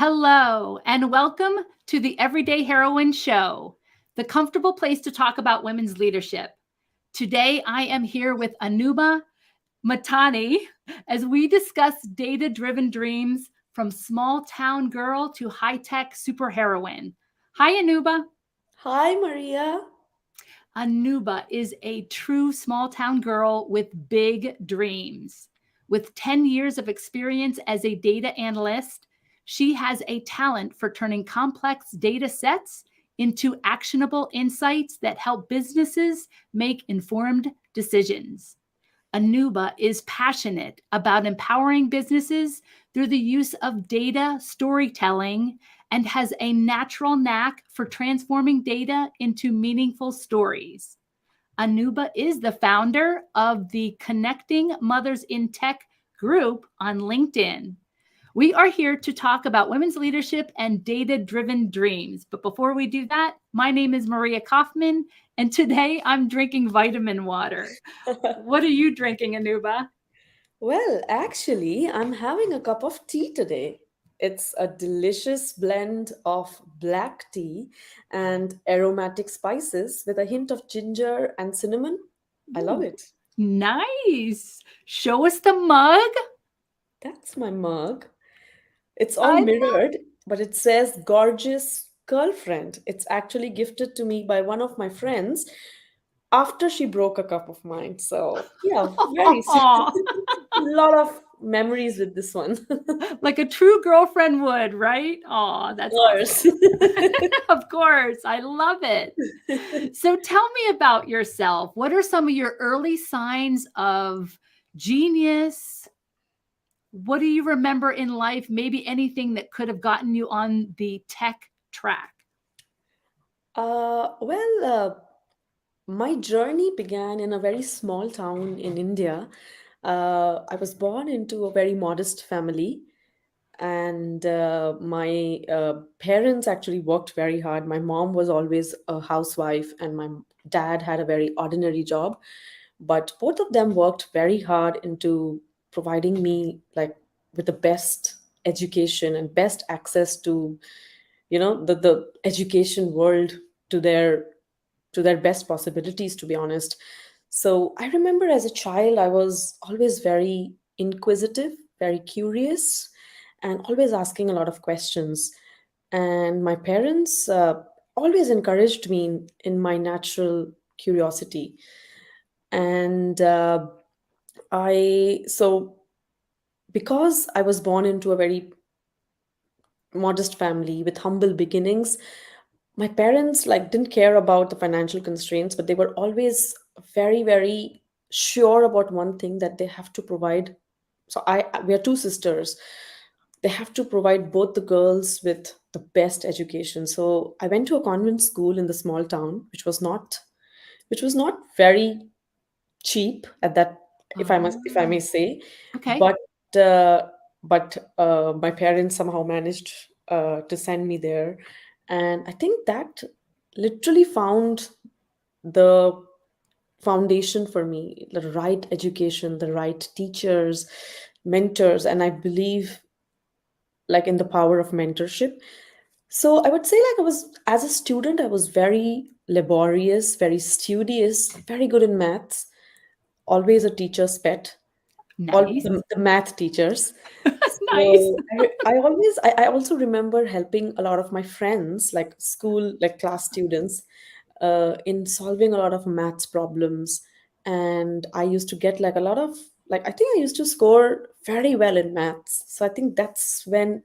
Hello, and welcome to the Everyday Heroine Show, the comfortable place to talk about women's leadership. Today, I am here with Anubha Maithani as we discuss data driven dreams from small town girl to high tech superheroine. Hi, Anubha. Hi, Maria. Anubha is a true small town girl with big dreams. With 10 years of experience as a data analyst, she has a talent for turning complex data sets into actionable insights that help businesses make informed decisions. Anubha is passionate about empowering businesses through the use of data storytelling and has a natural knack for transforming data into meaningful stories. Anubha is the founder of the Connecting Mothers in Tech group on LinkedIn. We are here to talk about women's leadership and data driven dreams. But before we do that, my name is Maria Kauffman, and today I'm drinking vitamin water. What are you drinking, Anubha? Well, actually, I'm having a cup of tea today. It's a delicious blend of black tea and aromatic spices with a hint of ginger and cinnamon. I love Ooh, it. nice. Show us the mug. That's my mug. It's all I mirrored, but it says gorgeous girlfriend. It's actually gifted to me by one of my friends after she broke a cup of mine. So, yeah, very love lot of memories with this one. Of like a true girlfriend would, right? Oh, that's course. awesome. Of course, I love it. So tell me about yourself. What are some of your early signs of genius? What do you remember in life? Maybe anything that could have gotten you on the tech track. Well, my journey began in a very small town in India. I was born into a very modest family, and my parents actually worked very hard. My mom was always a housewife, and my dad had a very ordinary job. But both of them worked very hard into providing me like with the best education and best access to the education world to their best possibilities, to be honest. So I remember as a child I was always very inquisitive, very curious, and always asking a lot of questions. And my parents always encouraged me in my natural curiosity. And I so because I was born into a very modest family with humble beginnings, my parents like didn't care about the financial constraints, but they were always very sure about one thing, that they have to provide. So I we are two sisters. They have to provide both the girls with the best education. So I went to a convent school in the small town, which was not very cheap at that, if I Oh, may say. okay. But uh, my parents somehow managed to send me there, and I think that literally found the foundation for me, the right education, the right teachers, mentors, and I believe like in the power of mentorship. So I would say, like, I was, as a student, I was very laborious, very studious, very good in maths, always a teacher's pet, all Nice. the math teachers. Nice. So I also remember helping a lot of my friends, like school, like class students, in solving a lot of maths problems. And I used to get like a lot of, like, I think I used to score very well in maths. So I think that's when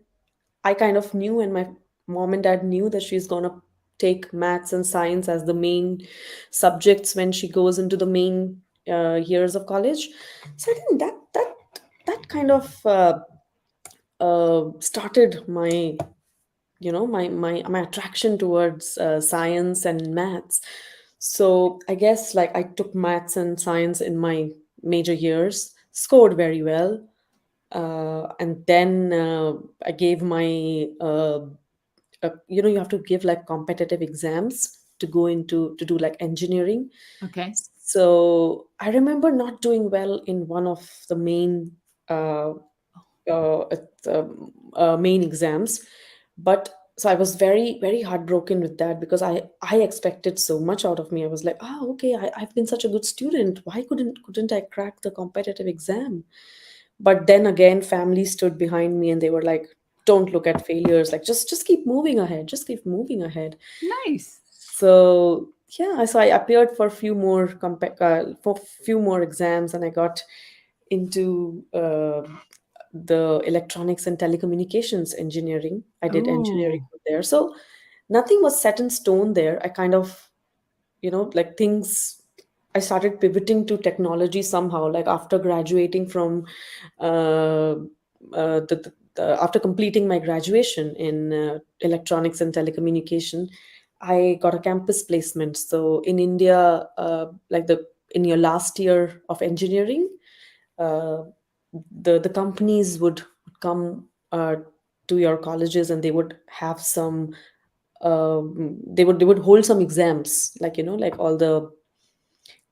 I kind of knew, and my mom and dad knew that she's gonna take maths and science as the main subjects when she goes into the main years of college. So I think that kind of started my my attraction towards science and maths. So I guess like I took maths and science in my major years, scored very well, and then I gave my you have to give like competitive exams to go into to do like engineering. Okay. So I remember not doing well in one of the main uh, main exams. But so I was very, very heartbroken with that because I expected so much out of me. I was like, oh, okay, I've been such a good student. Why couldn't I crack the competitive exam? But then again, family stood behind me and they were like, don't look at failures. Like just keep moving ahead. Just keep moving ahead. Nice. So yeah, so I appeared for a few more for few more exams, and I got into the electronics and telecommunications engineering. I did engineering Ooh. there, so nothing was set in stone there. I kind of, like things. I started pivoting to technology somehow. Like after graduating from, uh, after completing my graduation in electronics and telecommunication, I got a campus placement. So in India, like the in your last year of engineering, uh, the companies would come to your colleges and they would have some they would hold some exams, like like all the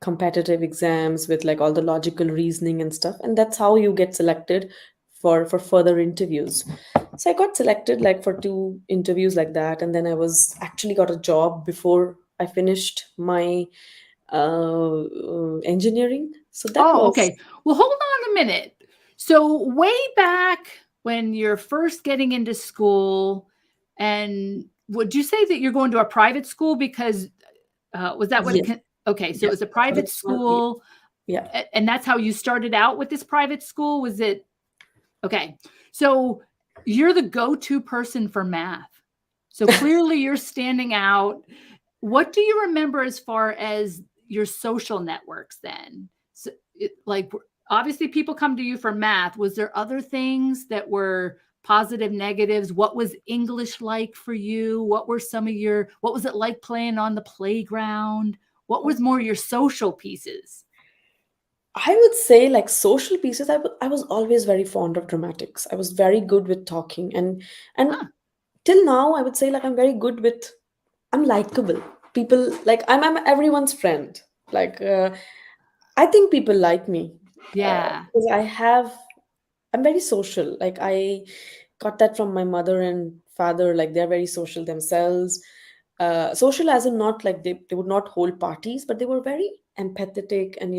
competitive exams with like all the logical reasoning and stuff, and that's how you get selected for further interviews. So I got selected like for two interviews like that, and then I was actually got a job before I finished my engineering. So that Oh, was, okay. Well, hold on a minute. So, way back when you're first getting into school, and would you say that you're going to a private school because was that what it yes, can? Okay, so it yes, was a that's what private it's called. Yeah. school, Yeah. and that's how you started out with this private school? Was it okay? So, you're the go to person for math. So, clearly, you're standing out. What do you remember as far as your social networks then? So, like obviously people come to you for math. Was there other things that were positive, negatives? What was English like for you? What were some of your what was it like playing on the playground? What was more your social pieces? I would say like social pieces. I was always very fond of dramatics. I was very good with talking, and Huh. till now I would say like I'm very good with. I'm likable. People like I'm everyone's friend. Like I think people like me Yeah. because I'm very social. Like I got that from my mother and father. Like they're very social themselves. Social as in not like they would not hold parties, but they were very empathetic and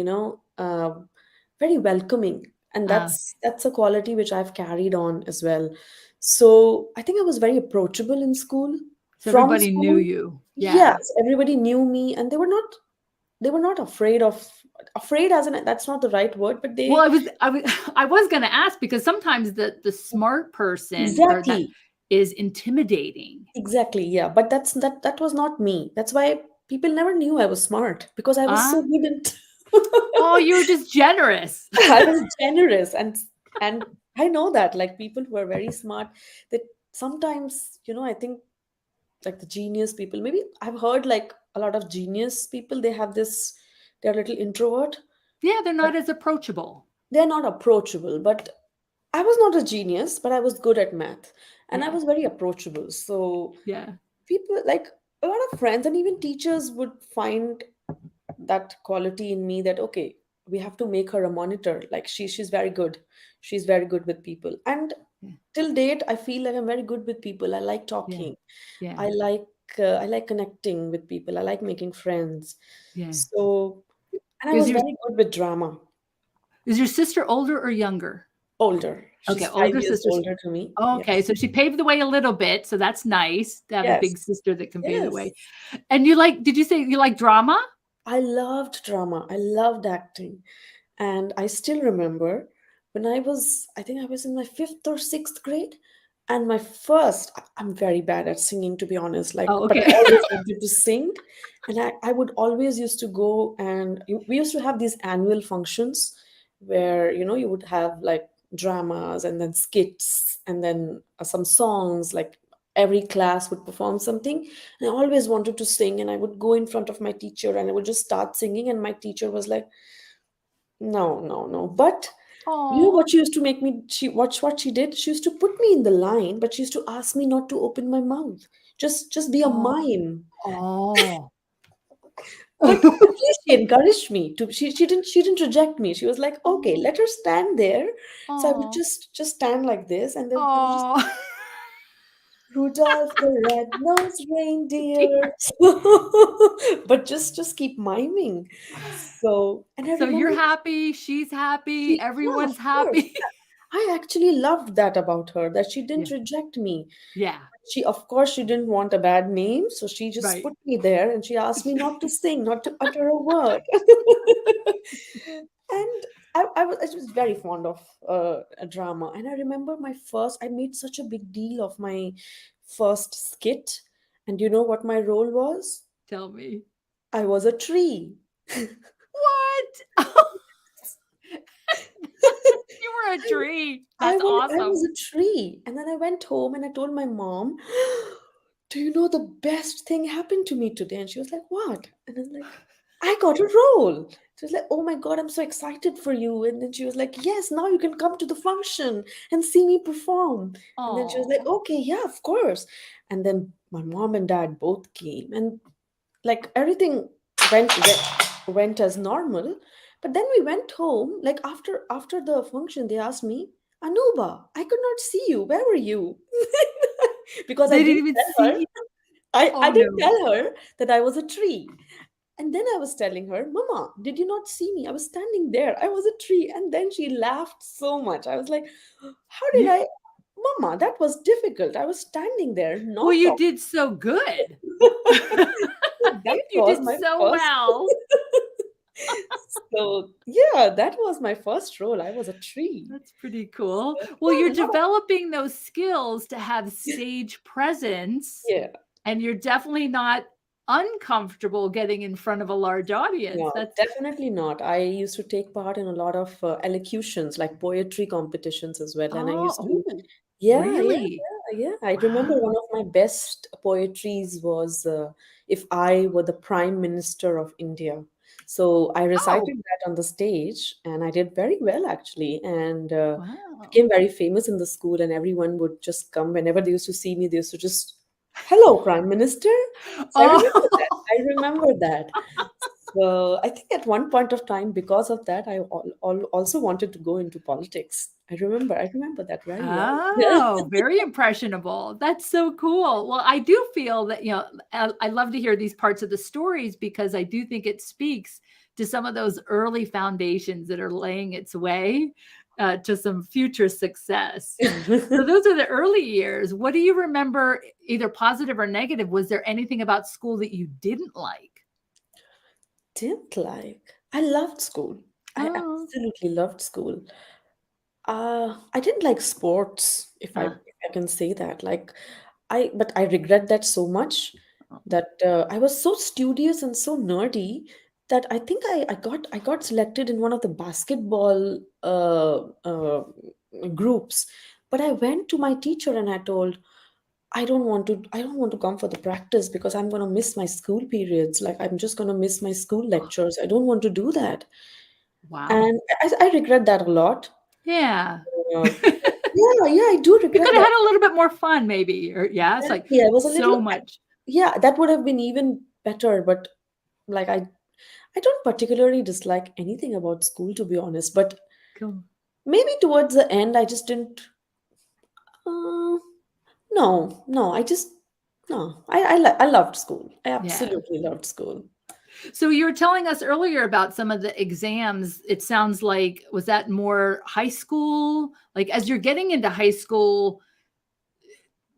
very welcoming. And Uh, that's a quality which I've carried on as well. So I think I was very approachable in school. so From everybody knew school, you. yes, Yeah. everybody knew me, and they were not afraid as in that's not the right word, but Well, they I was going to ask because sometimes the smart person or that exactly. is intimidating. Exactly, yeah. But that was not me. That's why people never knew I was smart because I was so Ah, good at oh, you were just generous. I was generous, and I know that like people who are very smart, that sometimes, I think like the genius people, maybe I've heard like a lot of genius people, they have this, they're a little introvert, Yeah, they're but not as approachable. they're not approachable. But I was not a genius, but I was good at math and I Yeah, was very approachable. So yeah, people like a lot of friends and even teachers would find that quality in me, that okay, we have to make her a monitor. Like she's very good. She's very good with people. And yeah, till date, I feel like I'm very good with people. I like yeah, talking. yeah, I like connecting with people. I like making friends. yeah. So, and I Is was your very good with drama. is your sister older or younger? Older. Okay, She's five older years sisters. older to me. Okay, Yes. so she paved the way a little bit, so that's nice to have a Yes. big sister that can pave the way. Yes. And you like did you say you like drama? I loved drama. I loved acting. And I still remember when I think I was in my fifth or sixth grade. And my first, I'm very bad at singing, to be honest. Like, Oh, but I okay. always wanted to sing. And I would always used to go and we used to have these annual functions where, you would have like dramas and then skits and then some songs, like every class would perform something. And I always wanted to sing, and I would go in front of my teacher and I would just start singing. And my teacher was like, no, no, no. But Oh, what she used to make me, what she did, she used to put me in the line, but she used to ask me not to open my mouth. Just be a oh, mime. oh. But at least she encouraged me to. She didn't reject me. She was like, okay, Oh, let her stand there. So I would oh, just stand like this, and then I would just, oh. Rudolph the red-nosed reindeer. But just keep miming. So, and I So you're remember happy, she's happy, yeah, of everyone's course. happy. I actually loved that about her, that she didn't Yeah, reject me. yeah, She, of course, she didn't want a bad name, so she just right. put me there and she asked me not to sing, not to utter a word. And I was very fond of a drama. And I remember I made such a big deal of my first skit. And you know what my role was? Tell me. I was a tree. What? You were a tree. That's I was awesome. a tree. And then I went home and I told my mom, do you know the best thing happened to me today? And she was like, what? And I'm like, I got a role. She was like, oh my God, I'm so excited for you. And then she was like, yes, now you can come to the function and see me perform. And then she was like, Oh, okay, yeah, of course. And then my mom and dad both came, and like everything went as normal. But then we went home, like after the function, they asked me, Anuba, I could not see you, where were you? Because I they didn't didn't even tell her. see. I Oh didn't no. tell her that I was a tree. And then I was telling her, Mama, did you not see me? I was standing there. I was a tree. And then she laughed so much. I was like, how did You, I? Mama, that was difficult. I was standing there, well, not you talking. did so good. So that You was did my so first. well. So, yeah, that was my first role. I was a tree. That's pretty cool. So, Well, yeah, you're a lot of, developing those skills to have stage presence, yeah. and you're definitely not uncomfortable getting in front of a large audience. No, That's definitely not. I used to take part in a lot of elocutions, like poetry competitions as well. And I used to, oh, yeah, yeah, really? yeah. I remember Wow. one of my best poetries was If I Were the Prime Minister of India. So I Oh, recited that on the stage and I did very well actually. And wow. became very famous in the school, and everyone would just come whenever they used to see me, they used to just, hello, Prime Minister. So I remember that. Oh, I remember that. So I think at one point of time, because of that, I also wanted to go into politics. I remember that very well. Yeah. oh, very impressionable. That's so cool. Well, I do feel that, I love to hear these parts of the stories because I do think it speaks to some of those early foundations that are laying its way to some future success. So those are the early years. What do you remember, either positive or negative? Was there anything about school that you didn't like? Didn't like. I loved school. I Oh, absolutely loved school. I didn't like sports, uh, if I can say that. But I regret that so much, oh, that I was so studious and so nerdy that I think I got selected in one of the basketball groups. But I went to my teacher and I told, I don't want to come for the practice because I'm gonna miss my school periods. Like I'm just gonna miss my school lectures. I don't want to do that. wow. And I regret that a lot. Yeah. Uh, You yeah, yeah, I do could regret have that. had a little bit more fun, maybe. Or, yeah, it's like Exactly. I was a little, so much. yeah, that would have been even better. But like, I don't particularly dislike anything about school, to be honest. But Cool. maybe towards the end, I just didn't. Uh, no, no, no. I loved school. I Yeah. absolutely loved school. So you were telling us earlier about some of the exams. It sounds like, was that more high school? Like as you're getting into high school,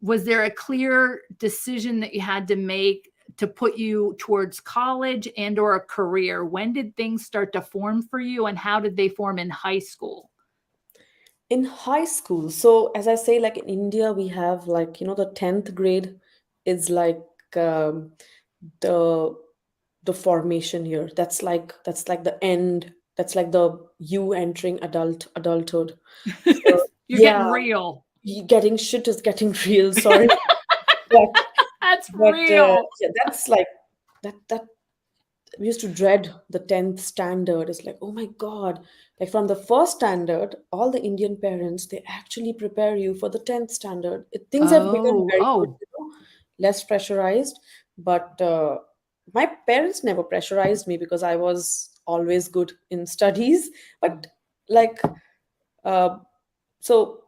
was there a clear decision that you had to make to put you towards college and or a career? When did things start to form for you and how did they form in high school? In high school, so as I say, like in India, we have, like, the 10th grade is like, um, the the formation here. That's like the end. That's like the you entering adulthood. So You're getting yeah, real. getting shit is getting real. Sorry, but That's real. yeah, that's like that. We used to dread the 10th standard. It's like, oh my God, like from the first standard, all the Indian parents, they actually prepare you for the 10th standard. Things have become Oh, very good, oh, less pressurized, but my parents never pressurized me because I was always good in studies. But like, uh, so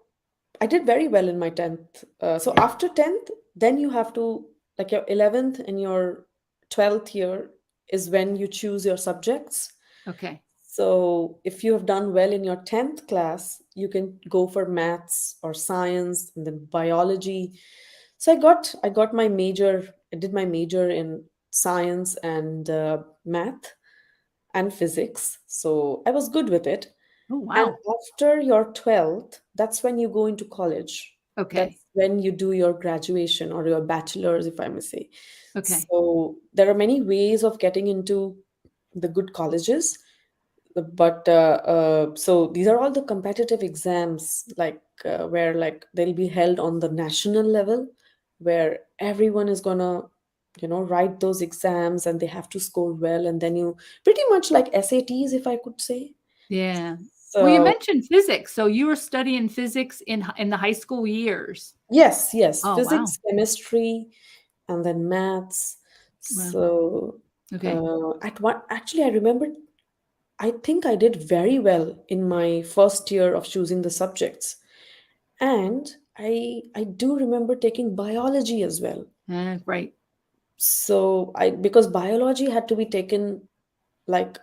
I did very well in my 10th. So after 10th, then you have to, like your 11th and your 12th year is when you choose your subjects. Okay. So if you have done well in your 10th class, you can go for maths or science and then biology. So I got my major, I did my major in science and math and physics. So I was good with it. Oh, And wow. after your 12th, that's when you go into college. Okay. That's when you do your graduation or your bachelor's, if I may say. Okay. So there are many ways of getting into the good colleges. But so these are all the competitive exams, like where like they'll be held on the national level, where everyone is gonna, write those exams and they have to score well, and then you pretty much like SATs, if I could say. Yeah. Well, you So mentioned physics, so you were studying physics in the high school years. yes, yes, Oh, wow. physics, chemistry, and then maths. Wow. So Okay. at one, actually, I remember, I think I did very well in my first year of choosing the subjects. And I do remember taking biology as well. Right. So I, because biology had to be taken like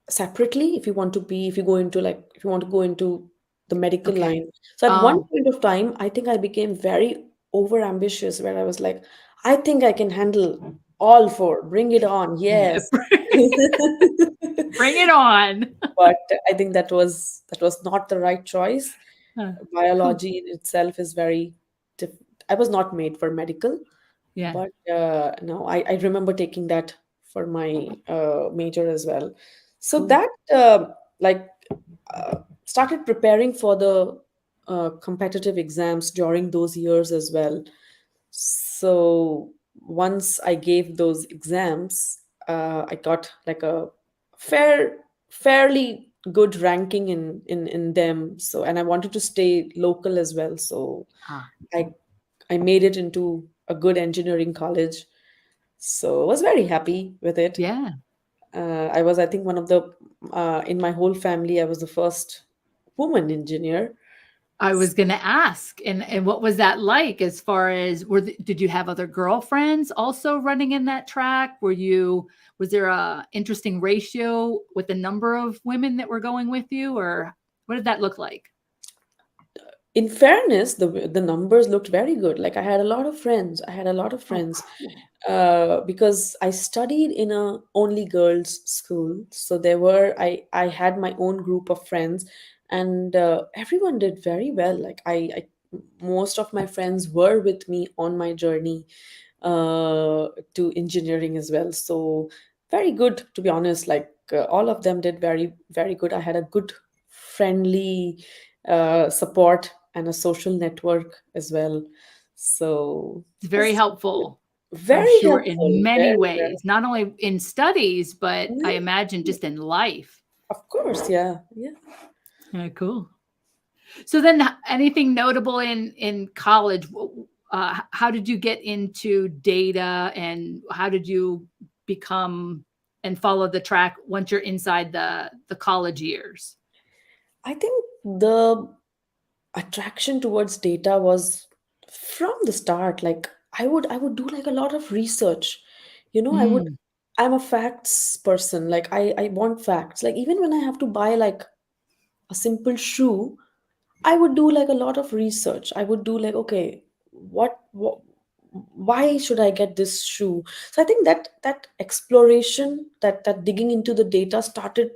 separately if you want to be, if you go into like, if you want to go into the medical Okay. line. So at one Oh, point of time, I think I became very over ambitious, where I was like, I think I can handle all four, bring it on, yeah. yes. Bring it on. But I think that was not the right choice. Huh. Cool. Biology in itself is very diff- I was not made for medical. Yeah. But no, I remember taking that for my major as well. So Cool. that like started preparing for the competitive exams during those years as well. So once I gave those exams, I got like a fairly good ranking in them. So, and I wanted to stay local as well. So Ah, I I made it into a good engineering college. So I was very happy with it. yeah. I was, I think, one of the in my whole family, I was the first woman engineer. I was gonna ask, and what was that like as far as did you have other girlfriends also running in that track? Was there a interesting ratio with the number of women that were going with you, or what did that look like? In fairness, the numbers looked very good. Like I had a lot of friends. I had a lot of Oh, friends cool. because I studied in a only girls school. So I had my own group of friends, and everyone did very well. Like most of my friends were with me on my journey to engineering as well. So very good, to be honest. Like all of them did very, very good. I had a good, friendly support and a social network as well. So It's it very was helpful, I'm very sure, in helpful, many very, very. ways, not only in studies, but I imagine Yeah, just in life. of course, yeah, yeah. Yeah, cool. So then, anything notable in college? How did you get into data, and how did you become and follow the track once you're inside the college years? I think the attraction towards data was from the start. Like I would do like a lot of research. I would, Mm, I'm a facts person. Like I want facts. Like even when I have to buy like a simple shoe, I would do like a lot of research. I would do like, okay, what why should I get this shoe? So I think that exploration, that digging into the data started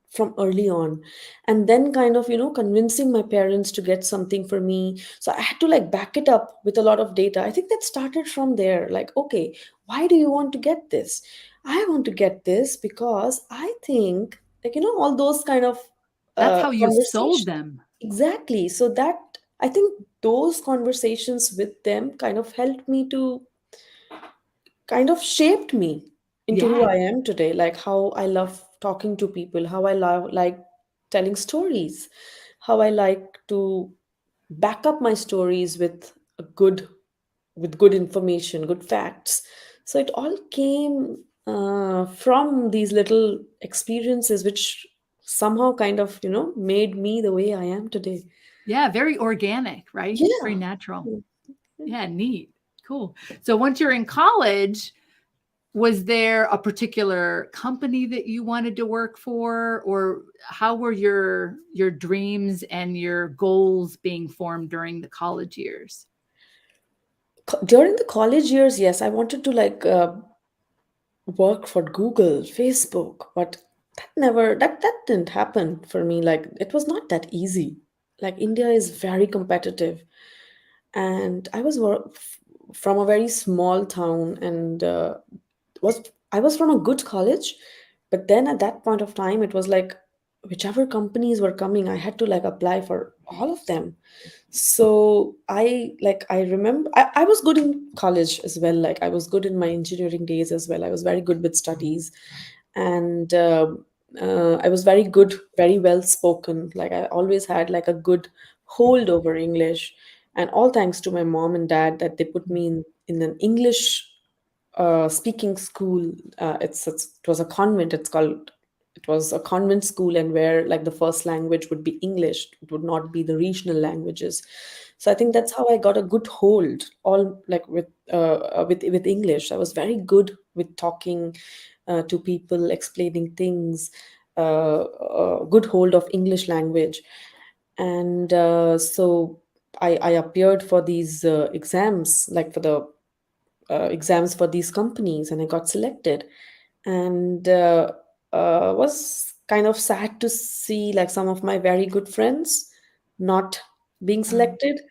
from early on, and then kind of convincing my parents to get something for me. So I had to like back it up with a lot of data. I think that started from there. Like, okay, why do you want to get this? I want to get this because I think, like, all those kind of that's how you sold conversations. them. Exactly. So that, I think those conversations with them kind of helped me to, kind of shaped me into who Yeah, I am today. Like how I love talking to people, how I love like telling stories, how I like to back up my stories with good information, good facts. So it all came. from these little experiences, which somehow kind of, made me the way I am today. Yeah, very organic, right? Very Yeah. natural. Yeah, neat. Cool. So once you're in college, was there a particular company that you wanted to work for, or how were your dreams and your goals being formed during the college years? During the college years, yes, I wanted to like work for Google, Facebook, but that didn't happen for me. Like it was not that easy. Like India is very competitive, and from a very small town, and was I was from a good college, but then at that point of time, it was like whichever companies were coming, I had to like apply for all of them. So I remember I was good in college as well. Like I was good in my engineering days as well. I was very good with studies, and I was very good, very well spoken. Like I always had like a good hold over English, and all thanks to my mom and dad that they put me in an English speaking school. It was a convent. It was a convent school, and where like the first language would be English. It would not be the regional languages. So I think that's how I got a good hold, all like with English. I was very good with talking to people, explaining things. Good hold of English language, and so I appeared for these exams, like for the exams for these companies, and I got selected. And was kind of sad to see like some of my very good friends not being Oh, selected.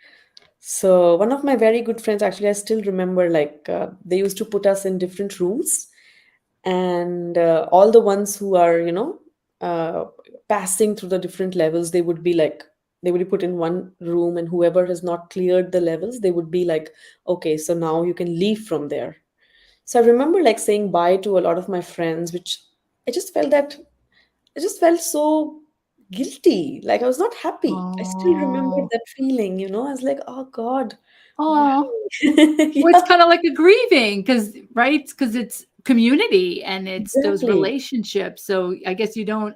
So one of my very good friends, actually, I still remember, like they used to put us in different rooms, and all the ones who are, passing through the different levels, they would be put in one room, and whoever has not cleared the levels, they would be like, okay, so now you can leave from there. So I remember like saying bye to a lot of my friends, which I just felt that I just felt so guilty. Like I was not happy. I still remember oh, that feeling, I was like, oh God, why? oh. Well, it's Yeah, kind of like a grieving because, right? Because it's community and it's those exactly. relationships. So I guess you don't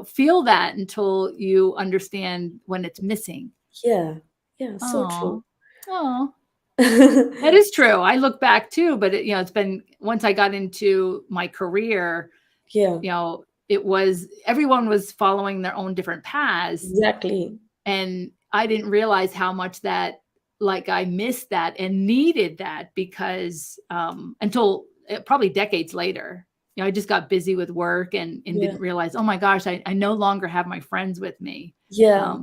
feel that until you understand when it's missing. Yeah, yeah, so true. Oh, oh. That is true. I look back too, but it's been once I got into my career, Yeah, it was everyone was following their own different paths, exactly. and I didn't realize how much that like I missed that and needed that because until probably decades later. I just got busy with work and Yeah, didn't realize, oh my gosh, I no longer have my friends with me. yeah,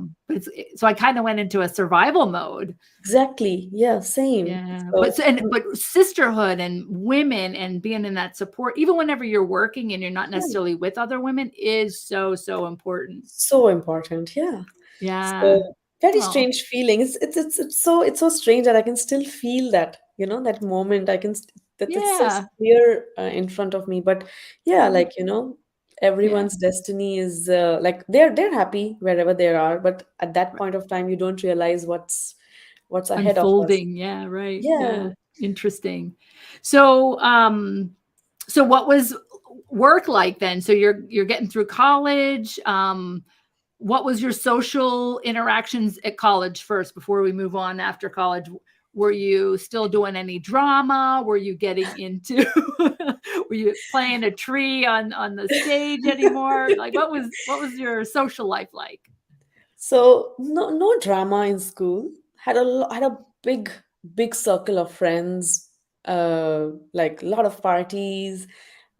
So I kind of went into a survival mode. exactly. Yeah, same. Yeah, So, but sisterhood and women and being in that support, even whenever you're working and you're not yeah, necessarily with other women, is so so important. so important. Yeah. Yeah. So very Oh, strange feeling. It's so strange that I can still feel that, that moment. That it's so yeah. clear in front of me. But yeah, Oh, like, yeah. everyone's destiny is like they're happy wherever they are, but at that point of time, you don't realize what's ahead of us. Unfolding. Yeah, right. Yeah. Yeah. Interesting. So, so what was work like then? So you're getting through college. What was your social interactions at college first before we move on after college? Were you still doing any drama? Were you getting into were you playing a tree on the stage anymore? Like what was your social life like? So no drama in school. Had a big circle of friends. Like a lot of parties,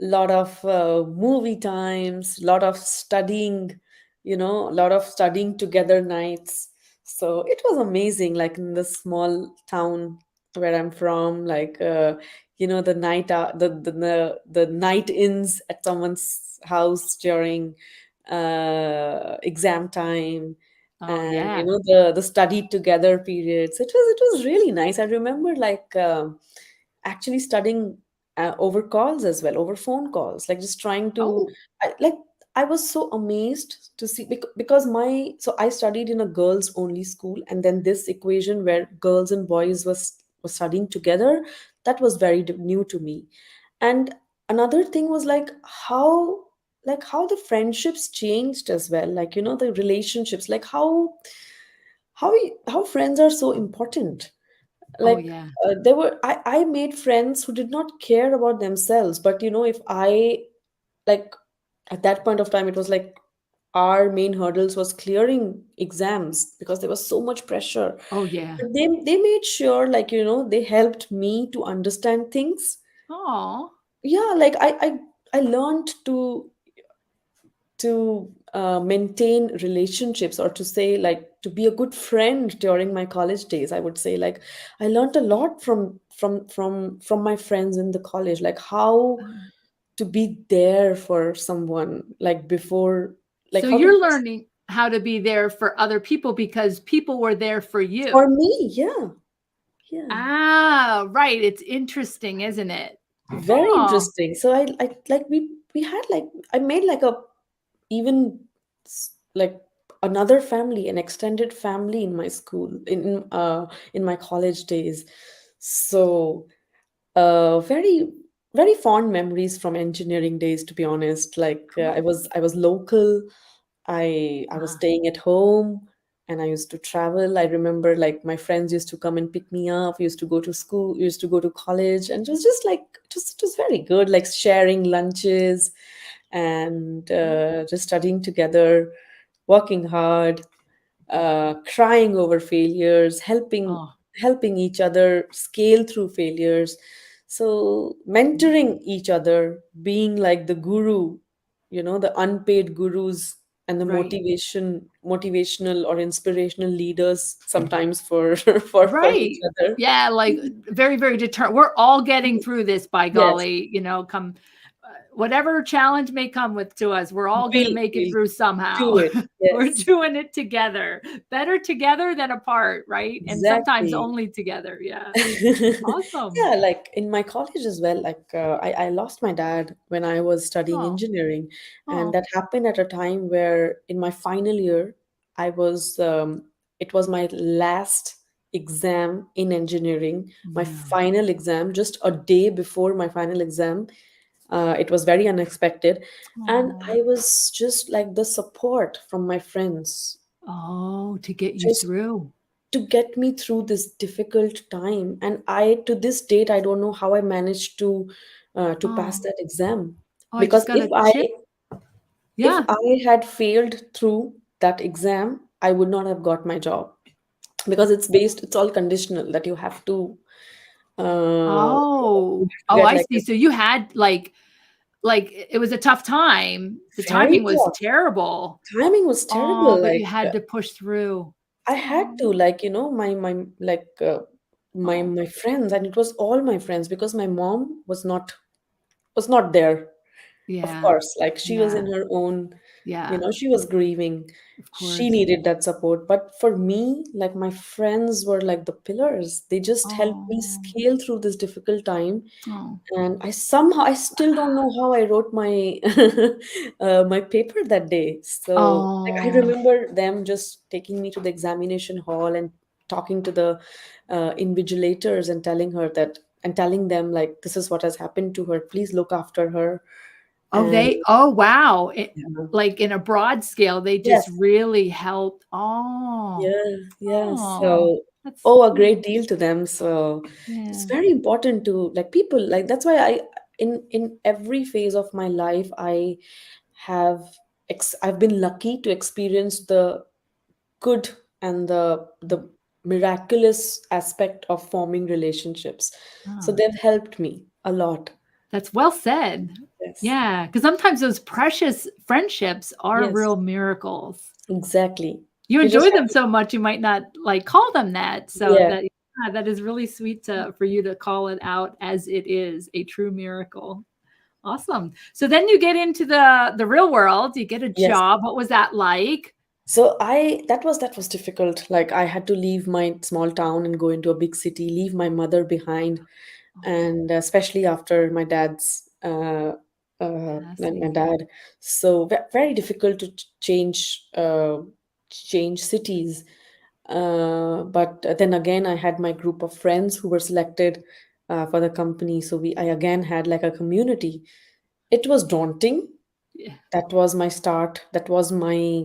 lot of movie times, lot of studying. A lot of studying together nights. So it was amazing. Like in the small town where I'm from, like the the night ins at someone's house during exam time, Oh and yeah. the study together periods. It was really nice. I remember like actually studying over calls as well, over phone calls, like just trying to Oh, like I was so amazed to see, because my so I studied in a girls only school, and then this equation where girls and boys was studying together, that was very new to me. And another thing was like how the friendships changed as well, like the relationships, like how friends are so important. Oh Like yeah. there were I made friends who did not care about themselves, but if I, like, at that point of time, it was like our main hurdles was clearing exams because there was so much pressure. Oh yeah. But they made sure, like, they helped me to understand things. Oh. Yeah, like I learned to maintain relationships, or to say, like, to be a good friend during my college days, I would say. Like, I learned a lot from my friends in the college, like how to be there for someone, like, before, like, So how to you're learning how to be there for other people because people were there for for you. me. Yeah, yeah. Ah, right. It's interesting, isn't it? Very Oh, interesting. So I like we had, like, I made like a, even like, another family, an extended family in my school, in my college days. So very, very fond memories from engineering days, to be honest. Like, I was local. I was ah, staying at home, and I used to travel. I remember, like, my friends used to come and pick me up. We used to go to school, we used to go to college, and it was just like, just it was very good, like sharing lunches, and just studying together, working hard, crying over failures, oh, helping each other scale through failures. So mentoring each other, being like the guru, the unpaid gurus, and the right. motivational or inspirational leaders sometimes for for each Right. other. Yeah, like very, very determined. We're all getting through this by Yes, golly, come whatever challenge may come with to us, we're all going to make it we'll through do somehow. it. We're Yes, doing it together. Better together than apart, right? And sometimes exactly. only together. Yeah. Awesome. Yeah, like in my college as well, like, I lost my dad when I was studying Oh, engineering. And oh, that happened at a time where, in my final year, it was my last exam in engineering, my yeah. final exam, just a day before my final exam. It was very unexpected. And Oh, I was just like, the support from my friends, oh, to get you just through. to get me through this difficult time. And to this date, I don't know how I managed to pass Oh, that exam. oh, I Because just got a chip. if Yeah. I had failed through that exam, I would not have got my job, because it's all conditional, that you Oh, have to oh, get I like see. a So you had like it was a tough time. The very timing was tough. terrible. Timing was Oh, terrible. but Like, you had to push through. I had Oh, to, like, my like, my oh, my friends, and it was all my friends, because my mom was not there. Of yeah, course, like, she was yeah, in her own, yeah, she was grieving. of She course. needed that support. But for me, like, my friends were like the pillars. They just helped me Oh, scale through this difficult time. oh, And I still don't know how I wrote my my paper that day. So, like, I oh, remember them just taking me to the examination hall and talking to the invigilators, and telling them, like, this is what has happened to her. Please look after her. oh, And oh, wow. yeah. Like in a broad scale, they Yes, just really helped. Oh, yeah, yeah. oh, So, that's oh, a sweet. great deal to them. So it's Yeah. very important to, like, people, like, that's why in every phase of my life, have I've been lucky to experience the good and the miraculous aspect of forming relationships. So Oh, they've helped me a lot. that's well said. Yes. Yeah, because sometimes those precious friendships are Yes, real miracles. exactly. You You just enjoy have them to, so much, you might not, like, call them that, so yeah. that yeah, that is really sweet to for you to call it out as it is, a true miracle. Awesome. So then you get into the real world, you get a Yes. job, what was that like? So that was difficult. Like, I had to leave my small town and go into a big city, leave my mother behind, Oh, and especially after my dad's my passing. dad. So very difficult to change cities. But then again, I had my group of friends who were selected for the company. So I again had like a community. It was daunting. Yeah. That was my start. That was my,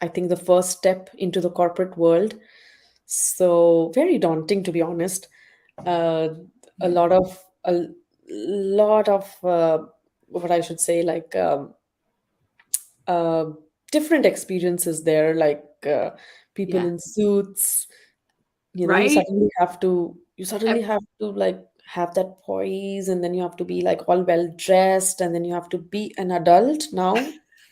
I think, the first step into the corporate world. So very daunting, to be honest. Uh, a Yeah. lot of what I should say, like uh, different experiences there, like people Yeah. in suits. You know, Right? you Uh, suddenly have to like have that poise, and then you have to be like all well dressed, and then you have to be an adult now.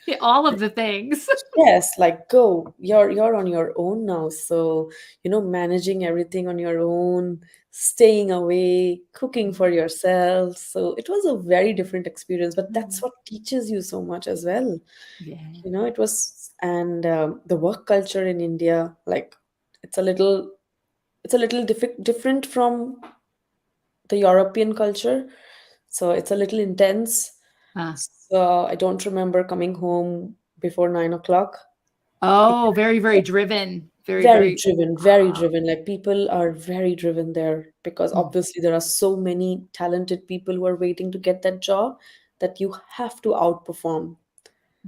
yeah, all of the things. Yes, like go. You're on your own now. So, managing everything on your own, staying away, cooking for yourself. So it was a very different experience, but that's Mm. what teaches you so much as well. Yeah. It was, and the work culture in India, like it's a little different from the European culture. So it's a little intense. Ah. So I don't remember coming home before 9 o'clock. It, Oh, very, very driven. Very, very very. driven, very Ah, driven. Like people are very driven there because mm. obviously there are so many talented people who are waiting to get that job that you have to outperform.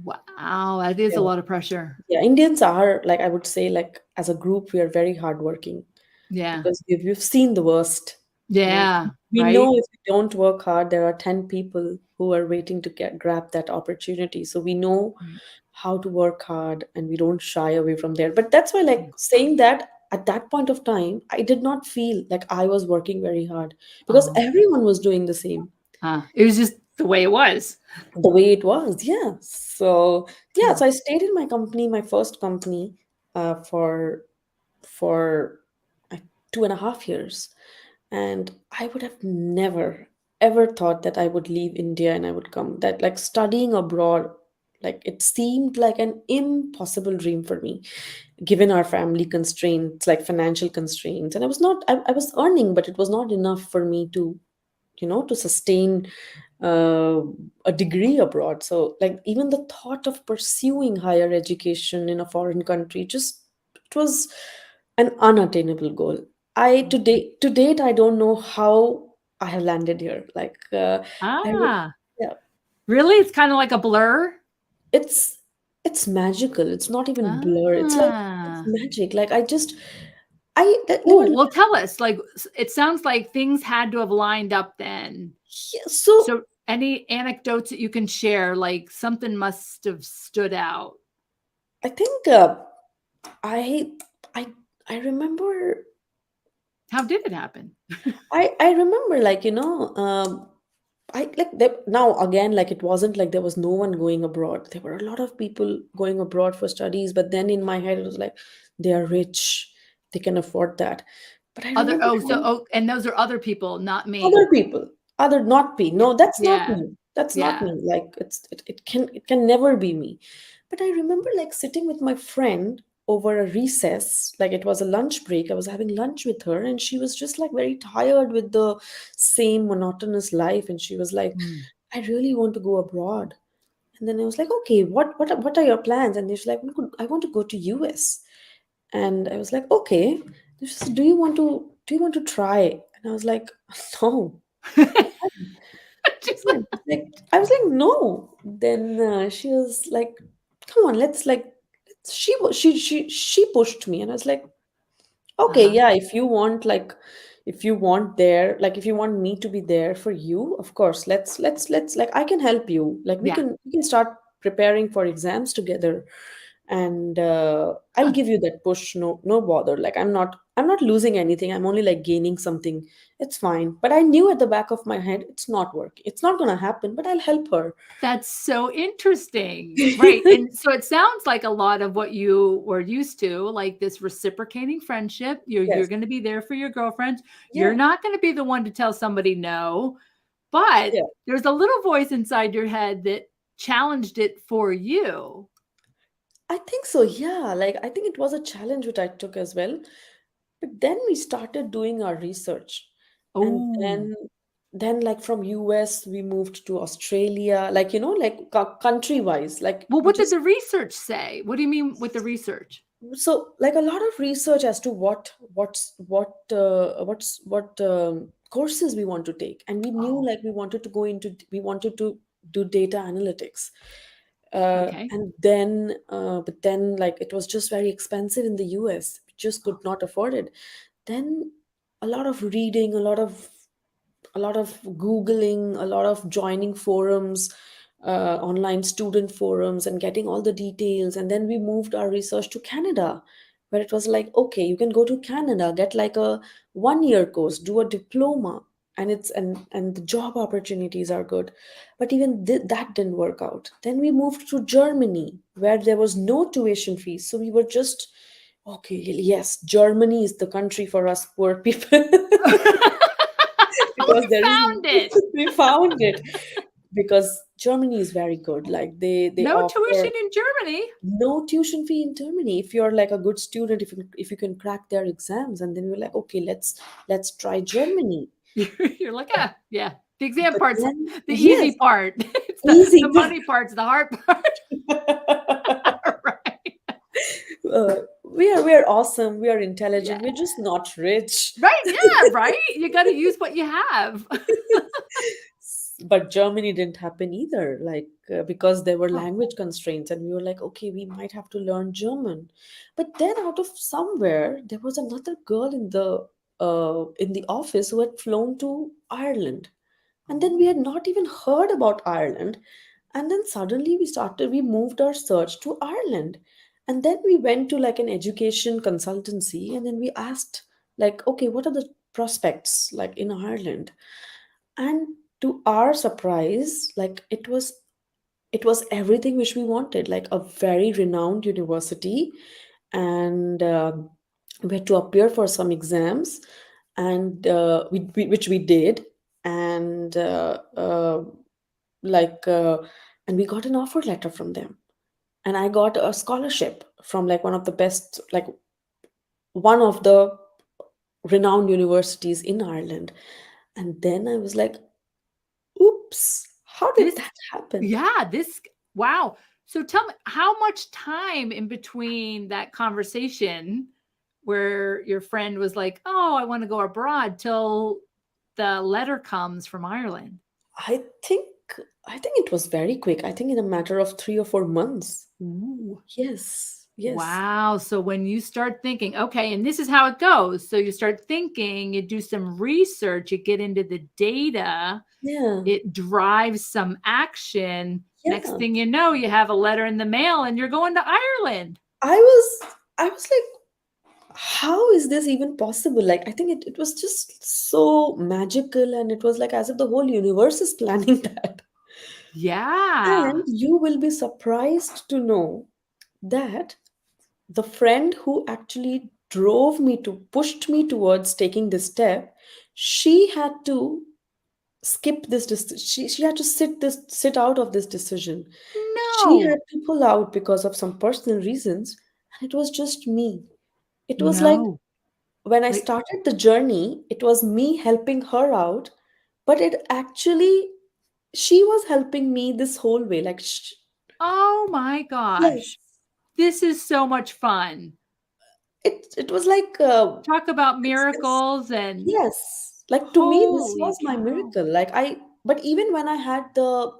Wow, that is a Yeah. lot of pressure. Yeah, Indians are like, I would say, like as a group, we are very hardworking Yeah. because we've seen the worst. Yeah. We Right? know if we don't work hard, there are 10 people who are waiting to grab that opportunity. So we know Right. how to work hard and we don't shy away from there. But that's why, like, Mm. saying that at that point of time, I did not feel like I was working very hard because Oh, everyone was doing the same, it was just the way it was. the way it was. Yeah. So, yeah, Mm. so I stayed in my company, my first company, for uh, 2.5 years. And I would have never, ever thought that I would leave India and I would come, that like studying abroad, like it seemed like an impossible dream for me, given our family constraints, like financial constraints. And I was earning, but it was not enough for me to, to sustain uh, a degree abroad. So, like, even the thought of pursuing higher education in a foreign country, just it was an unattainable goal. To date, I don't know how I have landed here. Like, I would, Ah, yeah, really? It's kind of like a blur. it's it's magical. It's not even blur. It's like it's Ah. magic. Like, there were Oh, well, tell us. Like, it sounds like things had to have lined up then. yeah, so So, any anecdotes that you can share? Like, something must have stood out. I think I I I remember How did it happen? I remember, like, I like now again, like it wasn't like there was no one going abroad. There were a lot of people going abroad for studies, but then in my head it was like they are rich, they can afford that. But I Other remember oh, so having oh, and those are other people, not other me. people, other not me. Yeah. No, that's not Yeah. me. That's not Yeah. me. Like it can never be me. But I remember like sitting with my friend over a recess, like it was a lunch break. I was having lunch with her, and she was just like very tired with the same monotonous life. And she was like, Mm. I really want to go abroad. And then I was like, okay, what are your plans? And she's like, I want to go to US. And I was like, okay. She said, do you want to try? And I was like, no, I can't. I Just can't. I was like, no. Then she was like, come on, she pushed me, and I was like, okay, uh-huh. yeah, if you want me to be there for you, of course, let's like I can help you. Like we Yeah. can we can start preparing for exams together, and I'll Huh. give you that push. No, no bother. Like I'm not losing anything. I'm only like gaining something. It's fine. But I knew at the back of my head, it's not working. It's not gonna happen. But I'll help her. That's so interesting. Right. And so it sounds like a lot of what you were used to, like this reciprocating friendship. You're Yes. going to be there for your girlfriends. You're Yeah. not going to be the one to tell somebody no, but Yeah. there's a little voice inside your head that challenged it for you. I think so. Yeah. Like I think it was a challenge which I took as well. But then we started doing our research. And Oh. then like from US we moved to Australia, like like country wise, like Well, we what did just the research say? What do you mean with the research? so like a lot of research as to what courses we want to take, and we knew Oh, like we wanted to do data analytics. okay. And then but then like it was just very expensive in the US. We just Oh, could not afford it. Then a lot of reading, a lot of googling, a lot of joining forums, online student forums, and getting all the details. And then we moved our research to Canada, where it was like, okay, you can go to Canada, get like a 1 year course, do a diploma, and the job opportunities are good. But even that didn't work out. Then we moved to Germany, where there was no tuition fees, so we were just, okay, yes, Germany is the country for us poor people. Because we there is found it. we found it, because Germany is very good. Like they No tuition offer in Germany. no tuition fee in Germany if you're like a good student, if you can crack their exams. And then we're like, okay, let's try Germany. You're like, ah, yeah. The exam But part's then the easy yes, part. It's the easy. money part's the hard part. Right. We are awesome, we are Yeah. intelligent, we're just not rich. Right. Yeah. Right. You got to use what you have. But Germany didn't happen either, like because there were Oh, language constraints, and we were like, okay, we might have to learn German. But then out of somewhere, there was another girl in the office who had flown to Ireland, and then we had not even heard about Ireland. And then suddenly we moved our search to Ireland. And then we went to like an education consultancy, and then we asked, like, okay, what are the prospects like in Ireland? And to our surprise, like it was everything which we wanted, like a very renowned university. And we had to appear for some exams, and which we did. And like and we got an offer letter from them, and I got a scholarship from like one of the renowned universities in Ireland. And then I was like, oops, how did this, that happen? yeah, this, wow. So tell me, how much time in between that conversation where your friend was like, oh, I want to go abroad, till the letter comes from Ireland? I think I think it was very quick. I think in a matter of 3 or 4 months. Ooh. Yes, yes, Wow. So when you start thinking, okay, and this is how it goes. So you start thinking, you do some research, you get into the data, yeah, it drives some action. Next yeah. thing you know, you have a letter in the mail and you're going to Ireland. I was like, how is this even possible? Like, I think it was just so magical, and it was like as if the whole universe is planning that. Yeah. And you will be surprised to know that the friend who actually drove me to pushed me towards taking this step, she had to skip she had to sit out of this decision. She had No, to pull out because of some personal reasons, and it was just me. It was like no. when I Wait. started the journey, it was me helping her out, but it actually she was helping me this whole way. Like, Oh my yes, gosh. This is so much fun. it was like Talk about it's miracles and yes, like to me, this holy was my cow. miracle. But even when I had the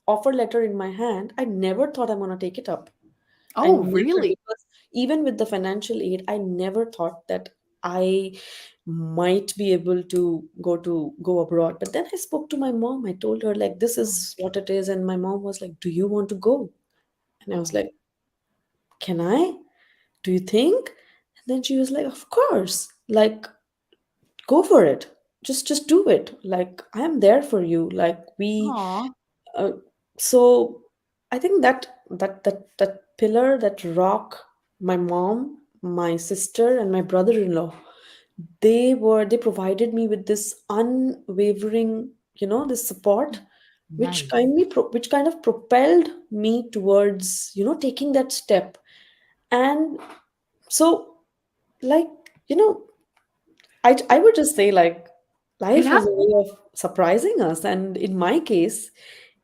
offer letter in my hand, I never thought I'm gonna take it up. I Oh, never, really? because even with the financial aid, I never thought that I might be able to go abroad. But then I spoke to my mom. I told her like this Oh, is what it is, and my mom was like, "Do you want to go?" And I was oh, like, "Can I? Do you think?" And then she was like, "Of course. Like, go for it. Just do it. Like, I am there for you. Like, we aw. uh, so I think that pillar, that rock, my mom, my sister, and my brother-in-law, they provided me with this unwavering, this support, which Nice. which kind of propelled me towards, taking that step. And so, like, you know, I would just say, like, life Yeah. has a way of surprising us. And in my case,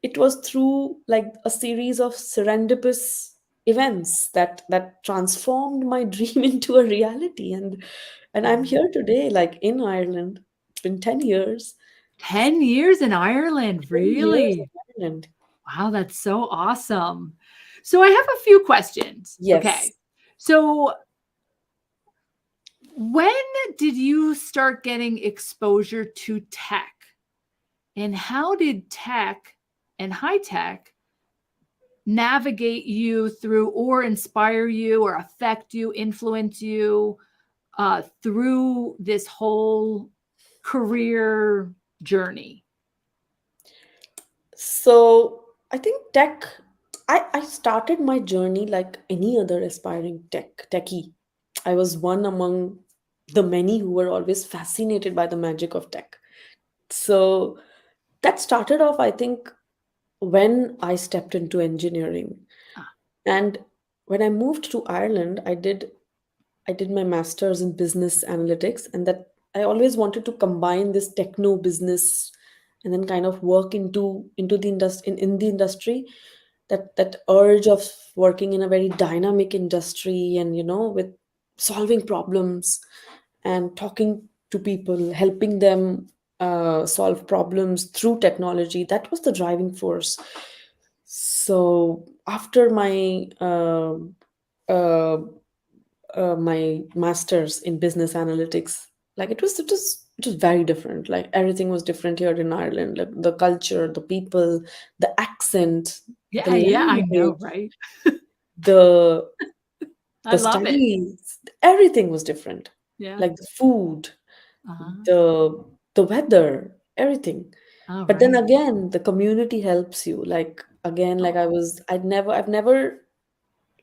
it was through like a series of serendipitous events that transformed my dream into a reality. And I'm here today, like in Ireland. been 10 years. 10 years in Ireland, 10 years really? in Ireland. Wow, that's so awesome. So I have a few questions. Yes. Okay. So when did you start getting exposure to tech? And how did tech and high tech navigate you through or inspire you or affect you, influence you through this whole career journey? So I think tech, I started my journey like any other aspiring techie. I was one among the many who were always fascinated by the magic of tech. So that started off, I think, when I stepped into engineering. Ah, And when I moved to Ireland, I did my master's in business analytics, and that I always wanted to combine this techno business and then kind of work into the in the industry. That urge of working in a very dynamic industry, and with solving problems and talking to people, helping them solve problems through technology. That was the driving force. So after uh, my master's in business analytics, like it was very different. Like everything was different here in Ireland, like the culture, the people, the accent, the yeah, yeah, I know, language, right? the I the love it. studies, everything was different. Yeah. Like the food, Uh-huh. the weather, everything. All But then right. again, the community helps you. Like again, like Oh, I've never,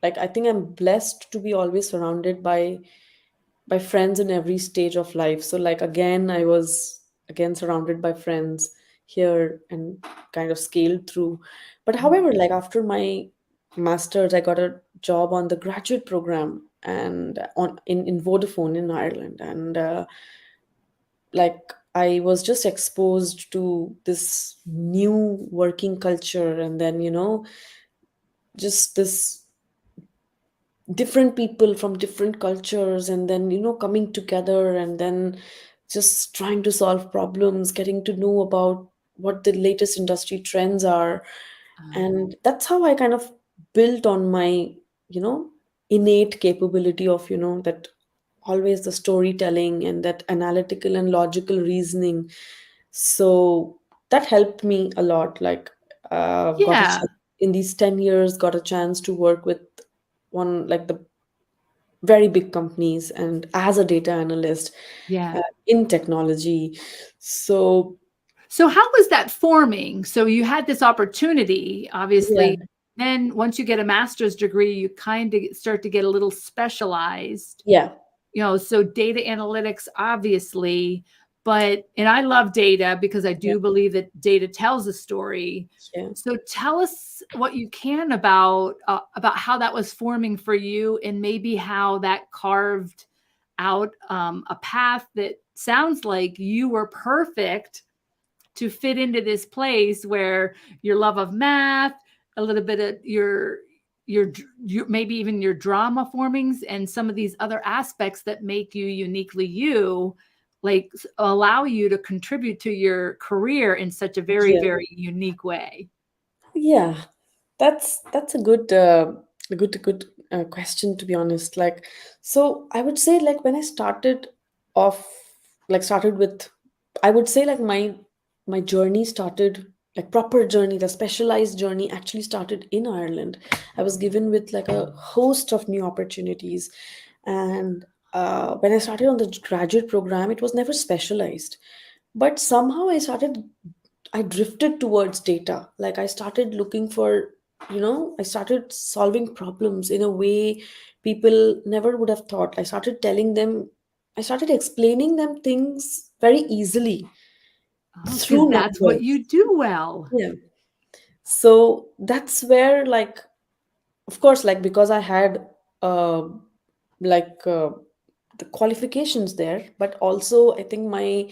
like, I think I'm blessed to be always surrounded by friends in every stage of life. So like again, I was again surrounded by friends here and kind of scaled through. But mm, however, like after my masters, I got a job on the graduate program and on in Vodafone in Ireland. And like I was just exposed to this new working culture, and then just this different people from different cultures, and then coming together, and then just trying to solve problems, getting to know about what the latest industry trends are. uh, And that's how I kind of built on my you know innate capability of that always the storytelling and that analytical and logical reasoning. So that helped me a lot. Like got a yeah, in these 10 years, got a chance to work with one like the very big companies and as a data analyst yeah. in technology. So So how was that forming? So you had this opportunity, yeah, obviously. Then once you get a master's degree, you kind of start to get a little specialized. yeah, So data analytics, obviously, but and I love data because I yeah, do believe that data tells a story. yeah, So tell us what you can about how that was forming for you, and maybe how that carved out a path that sounds like you were perfect to fit into this place where your love of math, a little bit of your maybe even your drama formings and some of these other aspects that make you uniquely you, like allow you to contribute to your career in such a very, yeah, very unique way. yeah. That's a good question, to be honest. Like, so I would say, like, when I started off, like started with, I would say, like, my journey started, like, proper journey, the specialized journey actually started in Ireland. I was given with like a host of new opportunities. And when I started on the graduate program, it was never specialized, but somehow I drifted towards data. Like I started looking for, I started solving problems in a way people never would have thought. I started explaining them things very easily Oh, because through that's what numbers. you do well. Yeah. So that's where, like, of course, like, because I had, uh, like, the qualifications there, but also I think my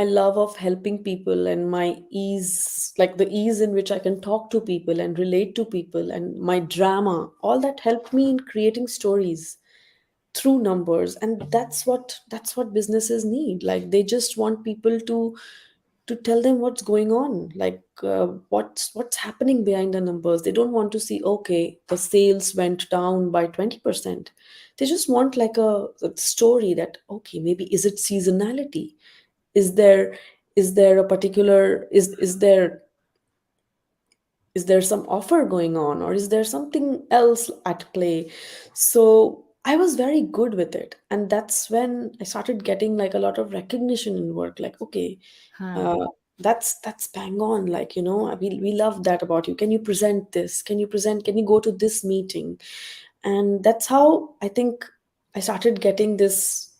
love of helping people and my ease, like the ease in which I can talk to people and relate to people, and my drama, all that helped me in creating stories. through numbers, and that's what businesses need. Like they just want people to tell them what's going on, like what's happening behind the numbers. They don't want to see, okay, the sales went down by 20%. They just want like a story that, okay, maybe is it seasonality, is there a particular, is there some offer going on, or is there something else at play? So I was very good with it, and that's when I started getting like a lot of recognition in work, like, okay, Huh. uh, that's bang on, like, we love that about you. Can you present this, can you go to this meeting? And that's how I think I started getting this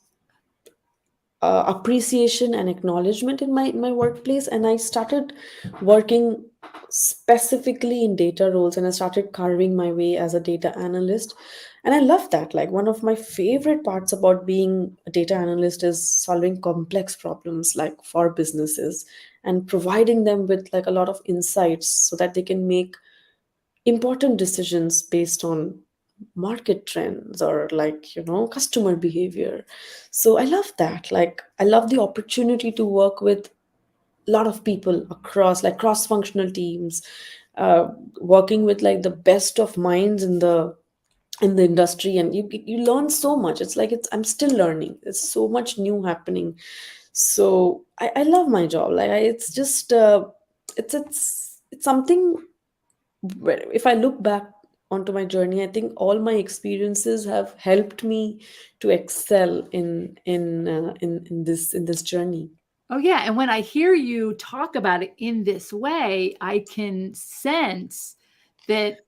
appreciation and acknowledgement in my workplace, and I started working specifically in data roles, and I started carving my way as a data analyst. And I love that. Like, one of my favorite parts about being a data analyst is solving complex problems, like for businesses, and providing them with like a lot of insights so that they can make important decisions based on market trends, or like, customer behavior. So I love that. Like, I love the opportunity to work with a lot of people across, like, cross functional teams, uh, working with like the best of minds in the industry, and you learn so much. It's like, I'm still learning, there's so much new happening. So I love my job. Like, it's just it's something where, if I look back onto my journey, I think all my experiences have helped me to excel in this journey. Oh, yeah. And when I hear you talk about it in this way, I can sense that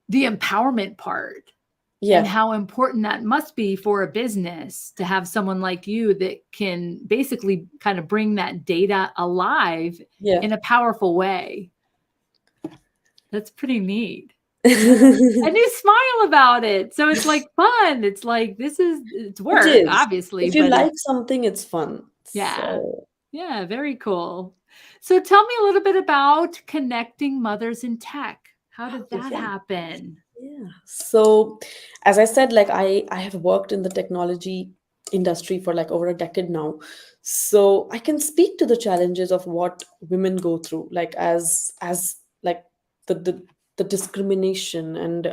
the empowerment part and Yeah, how important that must be for a business to have someone like you that can basically kind of bring that data alive yeah. in a powerful way. That's pretty neat. Yeah. And you smile about it. So it's like fun. It's like it's It work, is. obviously, If you but like it's something, it's fun. yeah. So, Yeah, very cool. So tell me a little bit about connecting mothers in tech. How did oh, that yeah. happen? Yeah. So, as I said, like, I have worked in the technology industry for like over a decade now. So I can speak to the challenges of what women go through, like, as like the the discrimination and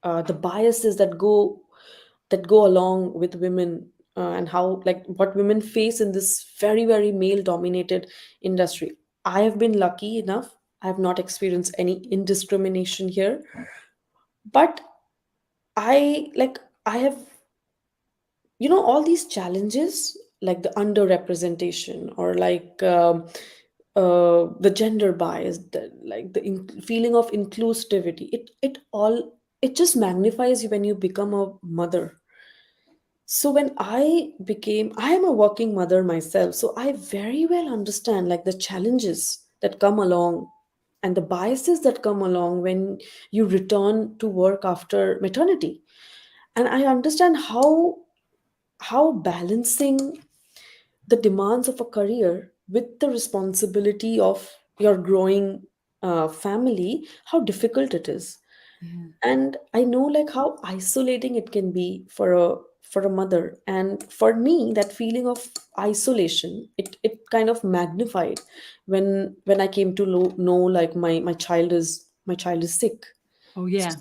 the biases that go along with women, and how, like, what women face in this very, very male dominated industry. I have been lucky enough. I have not experienced any indiscrimination here, but I have, all these challenges, like the underrepresentation, or like, the gender bias, like the feeling of inclusivity. It just magnifies you when you become a mother. So when I am a working mother myself, so I very well understand like the challenges that come along, and the biases that come along when you return to work after maternity. And I understand how balancing the demands of a career with the responsibility of your growing family, how difficult it is. Yeah. And I know like how isolating it can be for a mother. And for me, that feeling of isolation, it kind of magnified when I came to know, like, my child is sick. Oh, So yeah.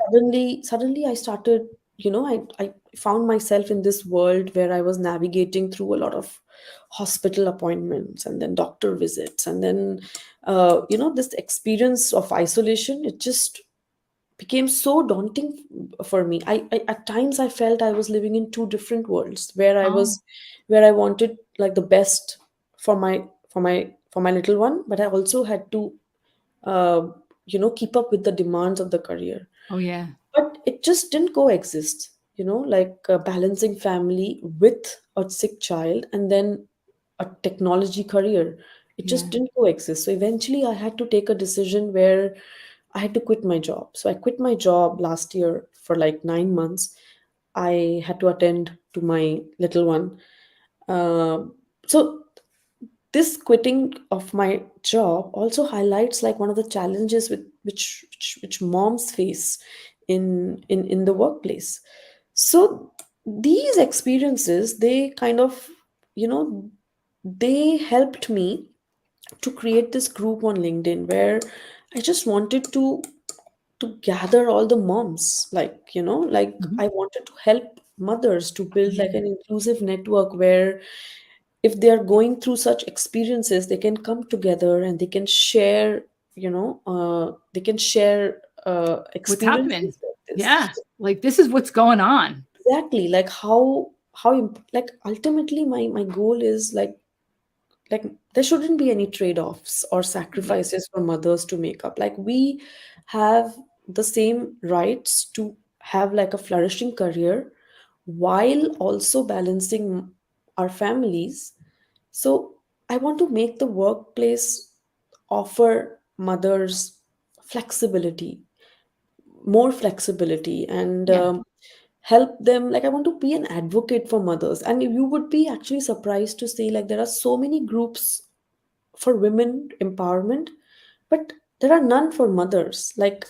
suddenly I started, I found myself in this world where I was navigating through a lot of hospital appointments, and then doctor visits, and then this experience of isolation, it just became so daunting for me. At times I felt I was living in two different worlds, Oh, where I wanted like the best for my little one, but I also had to uh, keep up with the demands of the career. oh, yeah. But it just didn't coexist, like balancing family with a sick child, and then a technology career. It Yeah. just didn't coexist. So eventually I had to take a decision where I had to quit my job. So I quit my job last year for like 9 months. I had to attend to my little one. uh, so this quitting of my job also highlights like one of the challenges with which moms face in the workplace. So these experiences, they kind of, you know, they helped me to create this group on LinkedIn where I just wanted to gather all the moms, like, like Mhm. I wanted to help mothers to build like an inclusive network where if they are going through such experiences, they can come together and they can share, they can share What's happening? experiences like Yeah. this. Like this is what's going on. Exactly, like like ultimately my goal is like there shouldn't be any trade-offs or Yeah. sacrifices for mothers to make up. Like we have the same rights to have like a flourishing career while also balancing our families. So I want to make the workplace offer mothers flexibility, more flexibility, and Yeah. help them. Like I want to be an advocate for mothers, and you would be actually surprised to see like there are so many groups for women empowerment, but there are none for mothers. Like,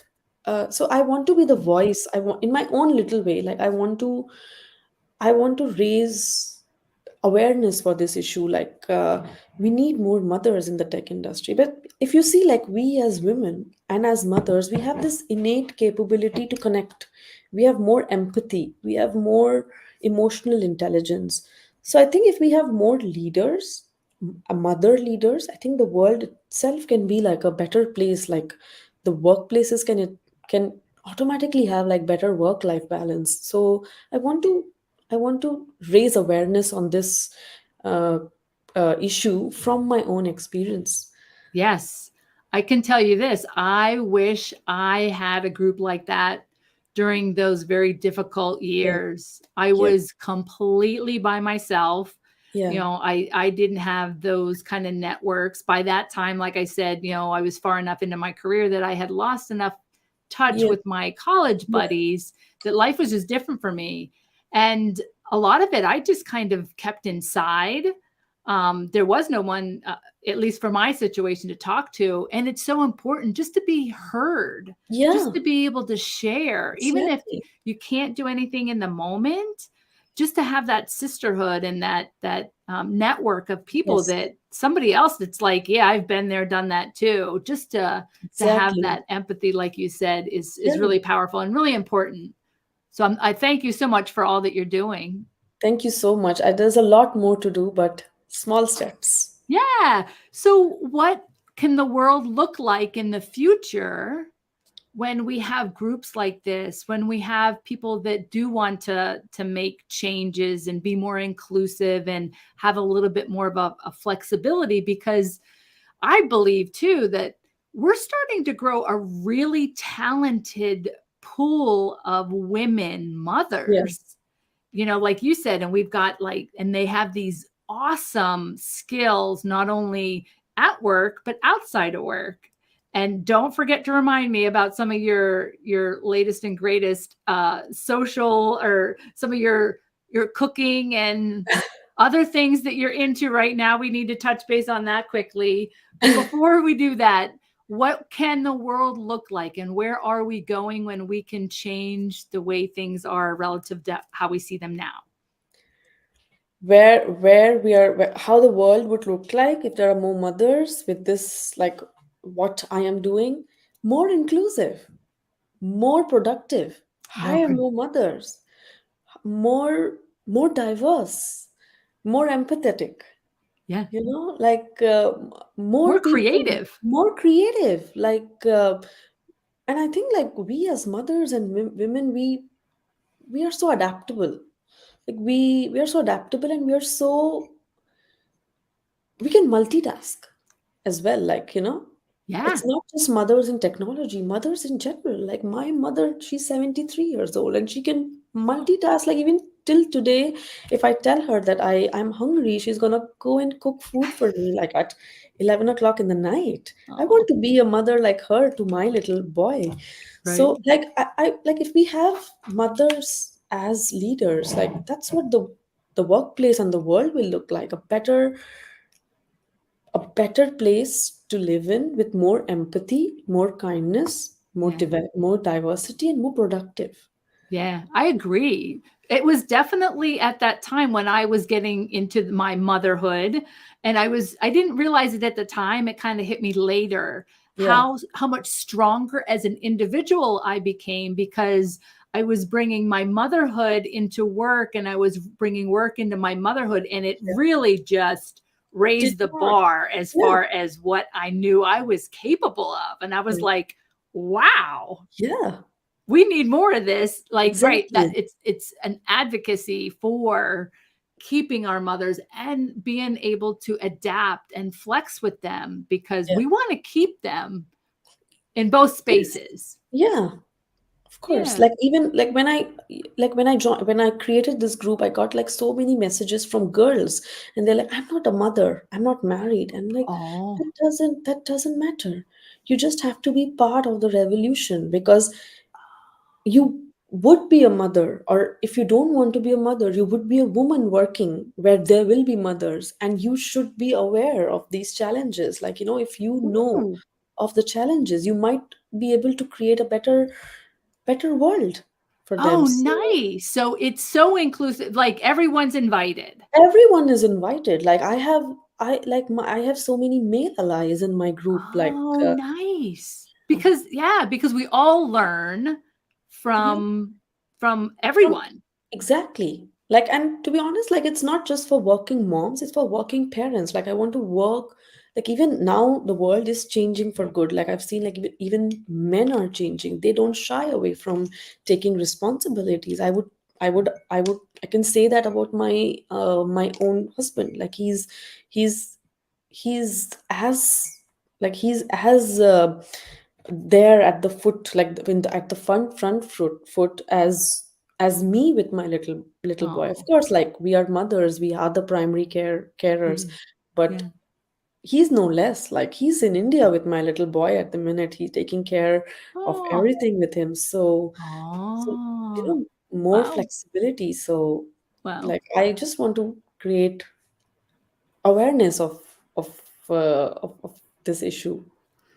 so I want to be the voice. I want in my own little way. Like I want to raise awareness for this issue. Like we need more mothers in the tech industry. But if you see, like we as women and as mothers, we have this innate capability to connect. We have more empathy. We have more emotional intelligence. So I think if we have more leaders, mother leaders, I think the world itself can be like a better place. Like the workplaces can automatically have like better work life balance. So I want to I want to raise awareness on this uh, issue from my own experience. Yes. I can tell you this. I wish I had a group like that during those very difficult Yeah, years. I yeah, was completely by myself. yeah, I didn't have those kind of networks. By that time, like I said, I was far enough into my career that I had lost enough touch yeah, with my college yeah, buddies that life was just different for me. And a lot of it I just kind of kept inside. There was no one, at least for my situation, to talk to. And it's so important just to be heard, just yeah, to be able to share, even if exactly. you can't do anything in the moment, just to have that sisterhood and that network of people, Yes, that somebody else that's like, yeah, I've been there, done that too. Just to have exactly. that empathy, like you said, is Yeah. really powerful and really important. So I thank you so much for all that you're doing. Thank you so much. There's a lot more to do, but small steps. Yeah. So, what can the world look like in the future when we have groups like this, when we have people that do want to make changes and be more inclusive and have a little bit more of a flexibility? Because I believe too that we're starting to grow a really talented pool of women Yeah. mothers, like you said, and we've got like, and they have these awesome skills, not only at work, but outside of work. And don't forget to remind me about some of your latest and greatest social, or some of your cooking and other things that you're into right now. We need to touch base on that quickly. But before we do that, what can the world look like, and where are we going when we can change the way things are relative to how we see them now? Where we are, how the world would look like if there are more mothers with this, like what I am doing, more inclusive, more productive, More hire more mothers, more diverse, more empathetic, Yeah, like more more people, creative. more creative, like and I think like we as mothers and women, we are so adaptable. Like we are so adaptable, and we can multitask as well. Like Yeah. it's not just mothers in technology, mothers in general. Like my mother, she's 73 years old and she can multitask. Like even till today, if I tell her that I'm hungry, she's gonna go and cook food for me like at 11 o'clock in the night. I Oh, want to be a mother like her to my little boy. right. So like I like if we have mothers as leaders, like that's what the workplace and the world will look like, a better place to live in, with more empathy, more kindness, Yeah. more diversity, and more productive. Yeah, I agree. It was definitely at that time when I was getting into my motherhood, and I didn't realize it at the time. It kind of hit me later Yeah, how much stronger as an individual I became because I was bringing my motherhood into work and I was bringing work into my motherhood, and it yeah. really just Did raised the not. bar as Yeah, far as what I knew I was capable of. And I was right. like, wow, Yeah, we need more of this, like, right, that exactly. it's an advocacy for keeping our mothers and being able to adapt and flex with them because Yeah. we want to keep them in both Yes. spaces. Yeah. Of course, Yeah. like even like when I joined when I created this group, I got like so many messages from girls, and they're like, "I'm not a mother, I'm not married." I'm like, Oh. that doesn't matter. You just have to be part of the revolution because you would be a mother, or if you don't want to be a mother, you would be a woman working where there will be mothers, and you should be aware of these challenges. Like, if you know Ooh. of the challenges, you might be able to create a better world for them. Oh, So nice. So it's so inclusive, like everyone's invited. everyone is invited. Like I have so many male allies in my group. Like Oh, nice. Because yeah, because we all learn yeah, from from everyone. exactly. Like, and to be honest, like it's not just for working moms, it's for working parents. Like I want to work. Like even now, the world is changing for good. Like I've seen, like even men are changing. They don't shy away from taking responsibilities. I can say that about my own husband. Like he's he's as he's as there at the foot, like at the front foot as me with my little boy. Of Oh, course, like we are mothers, we are the primary carers, yeah. but Yeah. he's no less. Like he's in India with my little boy at the minute. He's taking care of Oh. everything with him. So Oh. more Wow. flexibility. So Wow. like I just want to create awareness of this issue.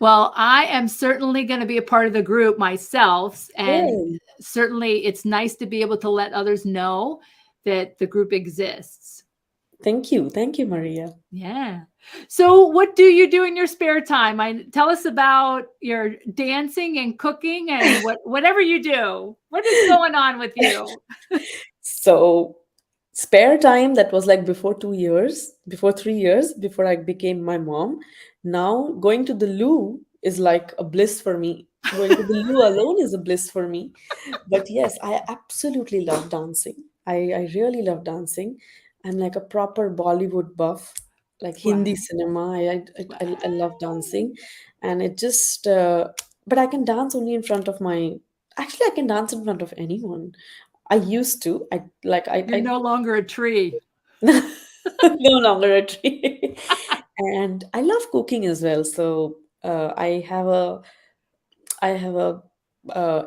Well, I am certainly going to be a part of the group myself. And Yay. certainly it's nice to be able to let others know that the group exists. Thank you, Maria. Yeah. So, what do you do in your spare time? Tell us about your dancing and cooking and whatever you do. What is going on with you? So, spare time that was like before 2 years, before 3 years, before I became my mom. Now, going to the loo is like a bliss for me. Going to the loo alone is a bliss for me. But yes, I absolutely love dancing. I really love dancing. I'm like a proper Bollywood buff, like Hindi Wow. cinema. I love Wow. dancing, and it just. But I can dance only in front of my. Actually, I can dance in front of anyone. I used to. You're I no longer a tree. no longer a tree. And I love cooking as well. So I have a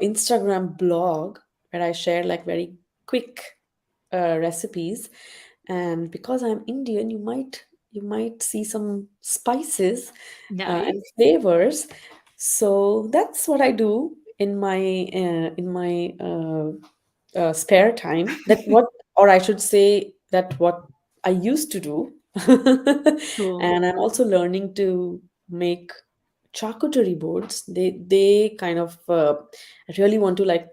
Instagram blog where I share like very quick recipes. And because I'm Indian, you might see some spices and Nice. flavors. So that's what I do in my spare time. That what, or I should say that what I used to do. Cool. And I'm also learning to make charcuterie boards. They kind of I really want to like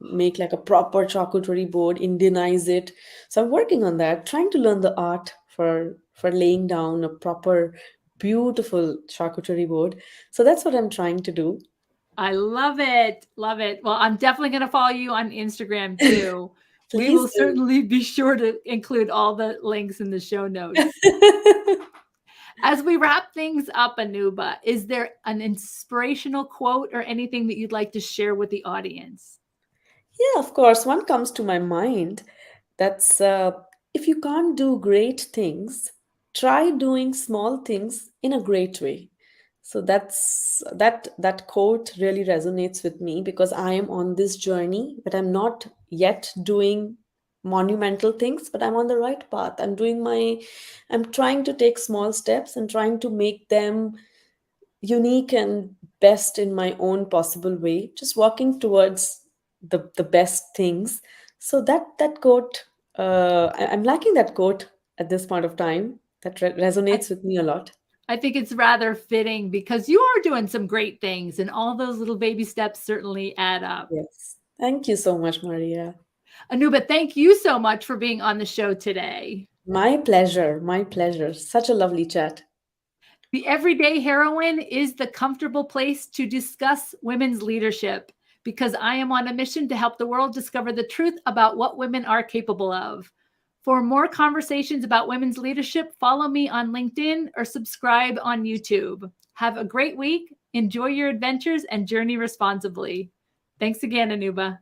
make like a proper charcuterie board, Indianize it. So I'm working on that, trying to learn the art for laying down a proper, beautiful charcuterie board. So that's what I'm trying to do. I love it. Love it. Well, I'm definitely going to follow you on Instagram too. We Please will certainly be sure to include all the links in the show notes. do. As we wrap things up, Anuba, is there an inspirational quote or anything that you'd like to share with the audience? Yeah, of course. One comes to my mind. That's if you can't do great things, try doing small things in a great way. So that quote really resonates with me because I am on this journey, but I'm not yet doing monumental things, but I'm on the right path. I'm trying to take small steps and trying to make them unique and best in my own possible way, just walking towards the best things. So that quote, I'm lacking that quote at this point of time. That I, resonates with me a lot. I think it's rather fitting because you are doing some great things, and all those little baby steps certainly add up. Yes. Thank you so much, Maria. Anuba, thank you so much for being on the show today. My pleasure. My pleasure. Such a lovely chat. The Everyday Heroine is the comfortable place to discuss women's leadership because I am on a mission to help the world discover the truth about what women are capable of. For more conversations about women's leadership, follow me on LinkedIn or subscribe on YouTube. Have a great week. Enjoy your adventures and journey responsibly. Thanks again, Anuba.